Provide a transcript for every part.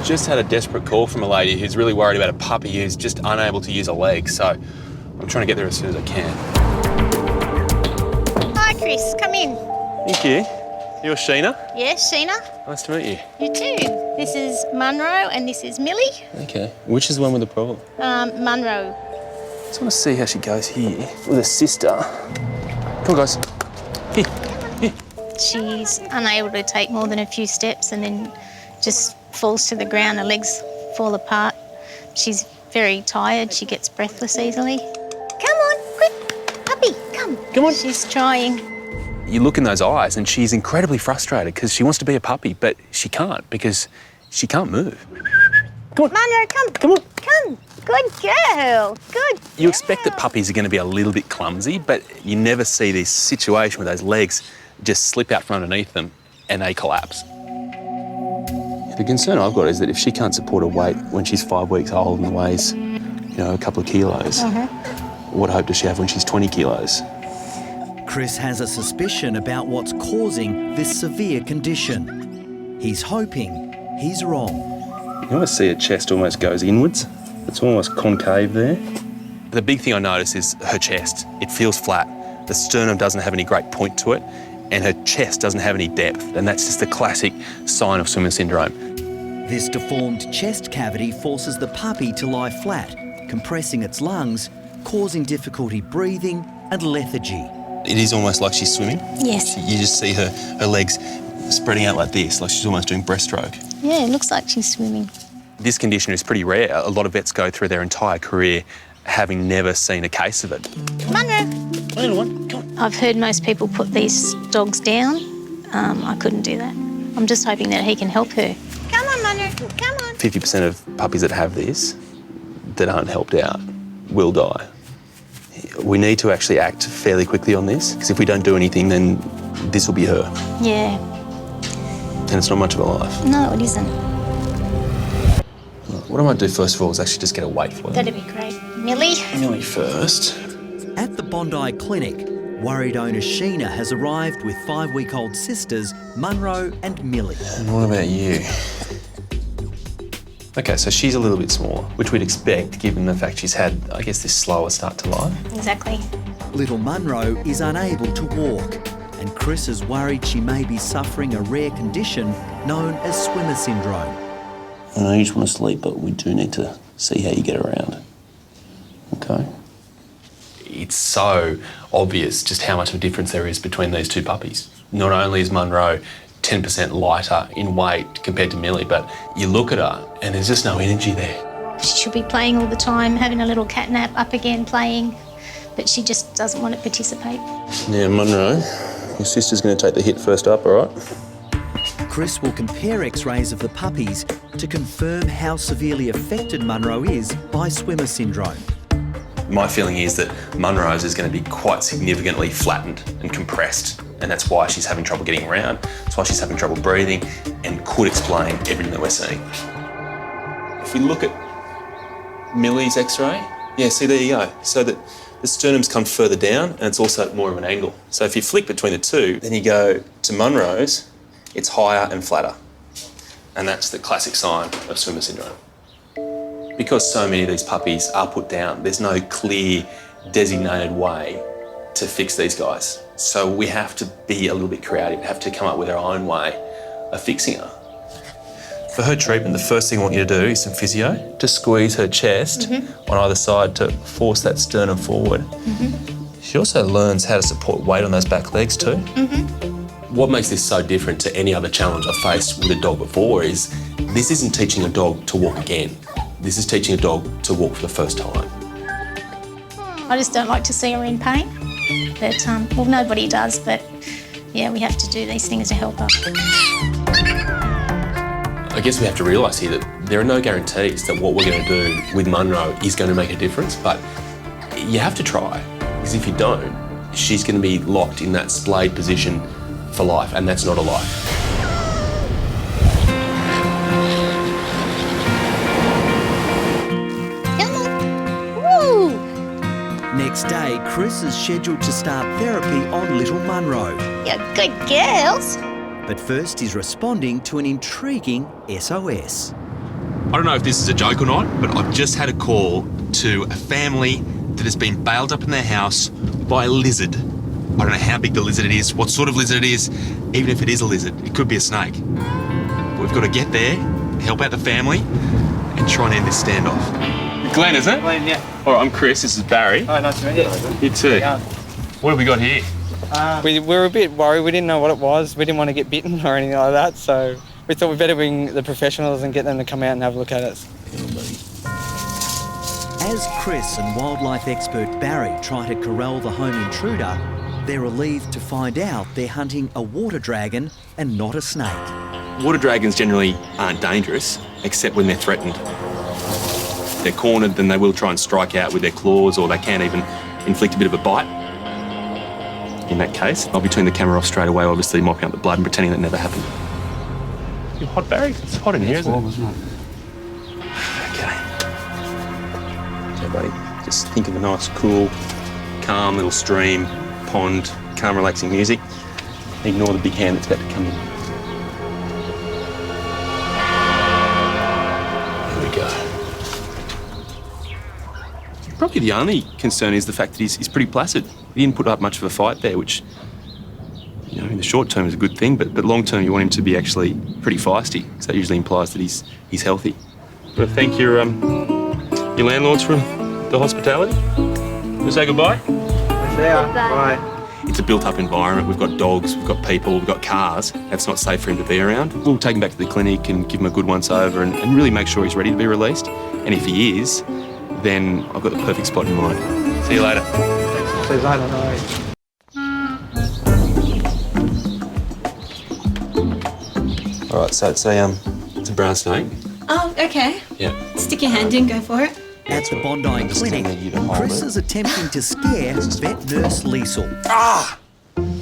just had a desperate call from a lady who's really worried about a puppy who's just unable to use a leg, so I'm trying to get there as soon as I can. Hi, Chris. Come in. Thank you. You're Sheena? Yes, Sheena. Nice to meet you. You too. This is Munroe and this is Millie. Okay. Which is the one with the problem? Munroe. Just want to see how she goes here with her sister. Come on, guys. Here. Here. She's unable to take more than a few steps and then just falls to the ground. Her legs fall apart. She's very tired. She gets breathless easily. Come on, quick, puppy, come. Come on. She's trying. You look in those eyes and she's incredibly frustrated because she wants to be a puppy, but she can't because she can't move. Come on. Munroe, come. Come on. Come. Good girl. Good You expect that puppies are going to be a little bit clumsy, but you never see this situation where those legs just slip out from underneath them and they collapse. The concern I've got is that if she can't support her weight when she's 5 weeks old and weighs, a couple of kilos, what hope does she have when she's 20 kilos? Chris has a suspicion about what's causing this severe condition. He's hoping he's wrong. You almost see her chest almost goes inwards. It's almost concave there. The big thing I notice is her chest. It feels flat. The sternum doesn't have any great point to it, and her chest doesn't have any depth, and that's just the classic sign of swimmer syndrome. This deformed chest cavity forces the puppy to lie flat, compressing its lungs, causing difficulty breathing and lethargy. It is almost like she's swimming. Yes. You just see her legs spreading out like this, like she's almost doing breaststroke. Yeah, it looks like she's swimming. This condition is pretty rare. A lot of vets go through their entire career having never seen a case of it. Munroe. Little one, come on. I've heard most people put these dogs down. I couldn't do that. I'm just hoping that he can help her. Come on, Munroe, come on. 50% of puppies that have this, that aren't helped out, will die. We need to actually act fairly quickly on this, because if we don't do anything, then this will be her. Yeah. And it's not much of a life. No, it isn't. What I might do first of all is actually just get a weight for her. That'd be great. Millie? Millie first. At the Bondi clinic, worried owner Sheena has arrived with 5-week-old sisters Munroe and Millie. And what about you? Okay, so she's a little bit smaller, which we'd expect given the fact she's had, I guess, this slower start to life. Exactly. Little Munroe is unable to walk, and Chris is worried she may be suffering a rare condition known as swimmer syndrome. I know you just want to sleep, but we do need to see how you get around. Okay? It's so obvious just how much of a difference there is between these two puppies. Not only is Munroe 10% lighter in weight compared to Millie, but you look at her and there's just no energy there. She should be playing all the time, having a little cat nap, up again playing, but she just doesn't want to participate. Now, Munroe, your sister's going to take the hit first up, all right? Chris will compare x-rays of the puppies to confirm how severely affected Munroe is by swimmer syndrome. My feeling is that Munroe's is going to be quite significantly flattened and compressed, and that's why she's having trouble getting around, that's why she's having trouble breathing, and could explain everything that we're seeing. If we look at Millie's x-ray, yeah, see, there you go. So that the sternum's come further down and it's also at more of an angle. So if you flick between the two, then you go to Munroe's, it's higher and flatter. And that's the classic sign of swimmer syndrome. Because so many of these puppies are put down, there's no clear designated way to fix these guys. So we have to be a little bit creative, have to come up with our own way of fixing her. For her treatment, the first thing I want you to do is some physio, to squeeze her chest on either side to force that sternum forward. She also learns how to support weight on those back legs too. What makes this so different to any other challenge I've faced with a dog before is this isn't teaching a dog to walk again. This is teaching a dog to walk for the first time. I just don't like to see her in pain. But, well, nobody does, but yeah, we have to do these things to help her. I guess we have to realise here that there are no guarantees that what we're going to do with Munroe is going to make a difference, but you have to try, because if you don't, she's going to be locked in that splayed position for life, and that's not a life. Next day, Chris is scheduled to start therapy on little Munroe. You're good girls. But first, he's responding to an intriguing SOS. I don't know if this is a joke or not, but I've just had a call to a family that has been bailed up in their house by a lizard. I don't know how big the lizard it is, what sort of lizard it is. Even if it is a lizard, it could be a snake. But we've got to get there, help out the family, and try and end this standoff. Glenn, isn't it? Glenn, yeah. All right, I'm Chris. This is Barry. Hi, nice to meet you. You too. Yeah. What have we got here? We were a bit worried. We didn't know what it was. We didn't want to get bitten or anything like that, so we thought we'd better bring the professionals and get them to come out and have a look at it. As Chris and wildlife expert Barry try to corral the home intruder, they're relieved to find out they're hunting a water dragon and not a snake. Water dragons generally aren't dangerous, except when they're threatened. If they're cornered, then they will try and strike out with their claws, or they can even inflict a bit of a bite. In that case, I'll be turning the camera off straight away, obviously mopping up the blood and pretending that never happened. You hot, Barry? It's hot in here, isn't it? Okay. Okay, buddy. Just think of a nice, cool, calm little stream, pond, calm, relaxing music. Ignore the big hand that's about to come in. Here we go. Probably the only concern is the fact that he's pretty placid. He didn't put up much of a fight there, which, you know, in the short term is a good thing, but long term you want him to be actually pretty feisty, because that usually implies that he's healthy. Got to thank your landlords for the hospitality. Want to say goodbye? Bye. It's a built-up environment. We've got dogs, we've got people, we've got cars. That's not safe for him to be around. We'll take him back to the clinic and give him a good once-over and really make sure he's ready to be released. And if he is, then I've got the perfect spot in mind. See you later. See you later. All right, so it's a brown snake. Oh, okay. Yeah. Stick your hand in, go for it. At the Bondi clinic, gonna need you to hold Chris it. is attempting to scare vet nurse Liesl. Ah!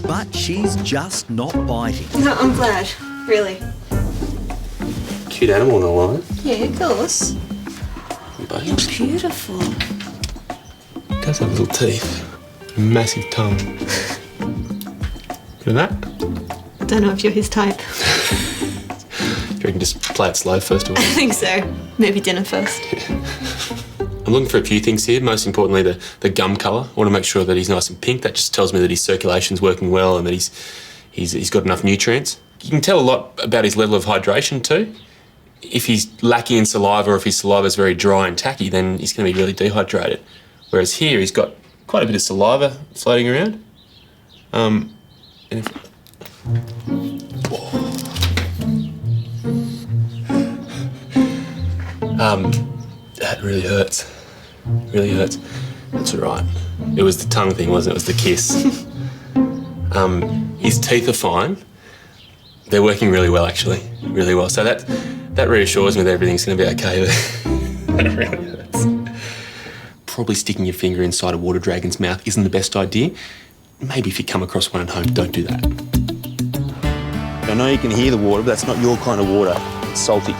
But she's just not biting. No, I'm glad. Really. Cute animal, no lie. Yeah, of course. Buddy. You're beautiful. It does have little teeth. A massive tongue. Look at that. Don't know if you're his type. You reckon just play it slow first of all? I think so. Maybe dinner first. I'm looking for a few things here, most importantly the gum colour. I want to make sure that he's nice and pink. That just tells me that his circulation's working well and that he's got enough nutrients. You can tell a lot about his level of hydration too. If he's lacking in saliva or if his saliva is very dry and tacky, then he's going to be really dehydrated. Whereas here he's got quite a bit of saliva floating around. And if... that really hurts. Really hurts. That's all right. It was the tongue thing, wasn't it? It was the kiss. His teeth are fine. They're working really well, actually. Really well. So that reassures me that everything's going to be okay. That really hurts. Probably sticking your finger inside a water dragon's mouth isn't the best idea. Maybe if you come across one at home, don't do that. I know you can hear the water, but that's not your kind of water. It's salty.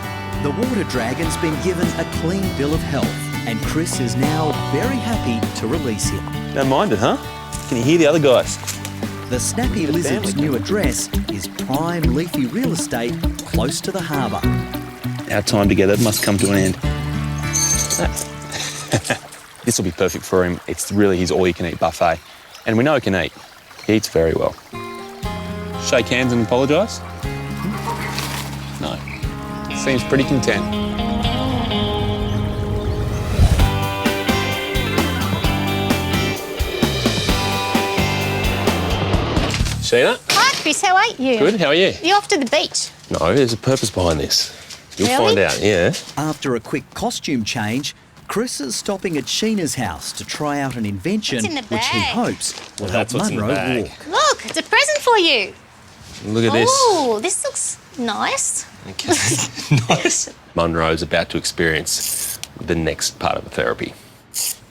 The water dragon's been given a clean bill of health, and Chris is now very happy to release him. Don't mind it, huh? Can you hear the other guys? The snappy lizard's new address is prime leafy real estate close to the harbour. Our time together must come to an end. This will be perfect for him. It's really his all-you-can-eat buffet. And we know he can eat. He eats very well. Shake hands and apologise? No. Seems pretty content. Sheena? Hi, Chris, how are you? Good, how are you? You're off to the beach. No, there's a purpose behind this. You'll Really? find out, yeah. After a quick costume change, Chris is stopping at Sheena's house to try out an invention What's in the which he bag? hopes will help that's what's in the Munro bag. walk. Look, it's a present for you. Look at this. Oh, this looks nice. Okay. Nice. Munroe's about to experience the next part of the therapy.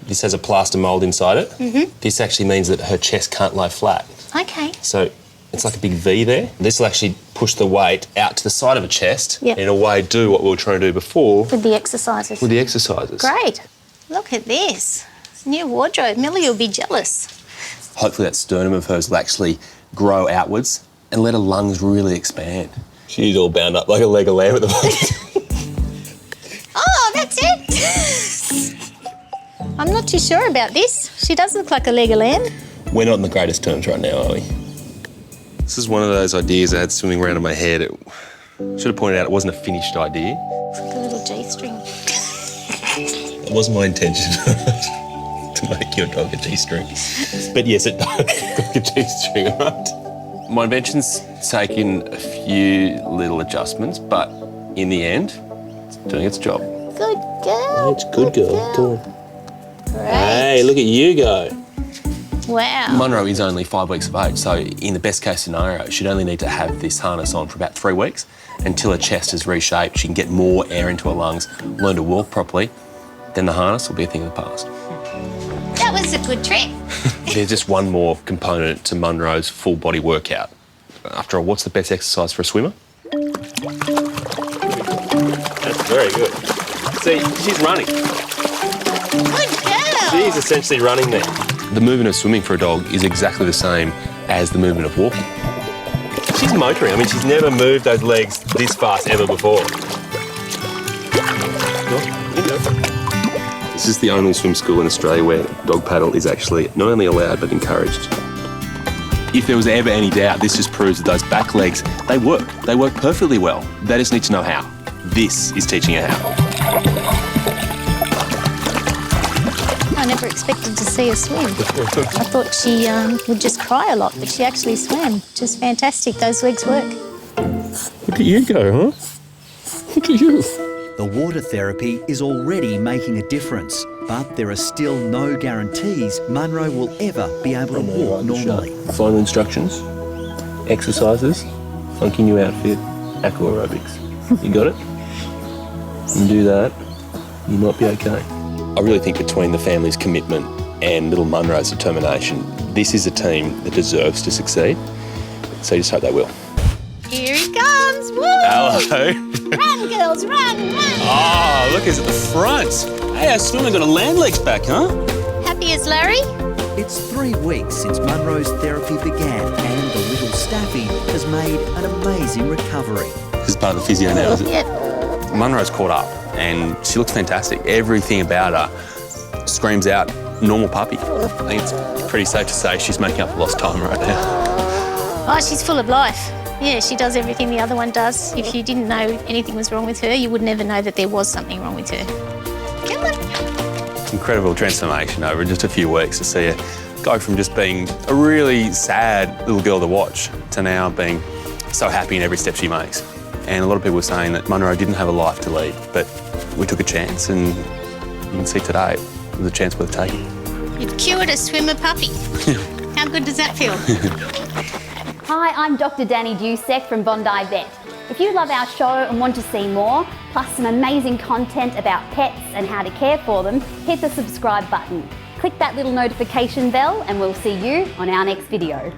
This has a plaster mould inside it. Mm-hmm. This actually means that her chest can't lie flat. Okay. So it's like a big V there. This will actually push the weight out to the side of her chest Yep. and in a way do what we were trying to do before With the exercises. with the exercises. Great. Look at this. New wardrobe. Millie will be jealous. Hopefully that sternum of hers will actually grow outwards and let her lungs really expand. She's all bound up like a leg of lamb at the moment. not too sure about this. She does look like a leg of lamb. We're not on the greatest terms right now, are we? This is one of those ideas I had swimming around in my head. Should have pointed out it wasn't a finished idea. It's like a little G-string. It wasn't my intention to make your dog a G-string. But yes, it does look like a G-string, right? My invention's taken a few little adjustments, but in the end, it's doing its job. Good girl. It's good girl. Come on. Great. Hey, look at you go. Wow. Munro is only 5 weeks of age, so in the best case scenario, she'd only need to have this harness on for about 3 weeks until her chest is reshaped, she can get more air into her lungs, learn to walk properly, then the harness will be a thing of the past. That was a good trick. There's just one more component to Munro's full body workout. After all, what's the best exercise for a swimmer? That's very good. See, she's running. Good girl. She's essentially running there. The movement of swimming for a dog is exactly the same as the movement of walking. She's motoring. I mean, she's never moved those legs this fast ever before. This is the only swim school in Australia where dog paddle is actually not only allowed but encouraged. If there was ever any doubt, this just proves that those back legs, they work. They work perfectly well. They just need to know how. This is teaching her how. I never expected to see her swim. I thought she would just cry a lot, but she actually swam. Just fantastic. Those legs work. Look at you go, huh? Look at you. The water therapy is already making a difference, but there are still no guarantees Munro will ever be able to walk normally. Final instructions, exercises, funky new outfit, aqua aerobics. You got it? You do that, you might be okay. I really think between the family's commitment and little Munro's determination, this is a team that deserves to succeed. So you just hope they will. Here he comes. Woo! Hello. Run, girls, run, run. Oh, look, he's at the front. Hey, our swimmer got a land legs back, huh? Happy as Larry? It's 3 weeks since Munro's therapy began and the little staffy has made an amazing recovery. This is part of the physio now, is it? Yep. Munro's caught up and she looks fantastic. Everything about her screams out normal puppy. I think it's pretty safe to say she's making up for lost time right now. Oh, she's full of life. Yeah, she does everything the other one does. If you didn't know anything was wrong with her, you would never know that there was something wrong with her. Come on. It's incredible transformation over just a few weeks to see her go from just being a really sad little girl to watch to now being so happy in every step she makes. And a lot of people were saying that Munro didn't have a life to lead, but we took a chance and you can see today it was a chance worth taking. You've cured a swimmer puppy. How good does that feel? Hi, I'm Dr. Danny Dusek from Bondi Vet. If you love our show and want to see more, plus some amazing content about pets and how to care for them, hit the subscribe button. Click that little notification bell and we'll see you on our next video.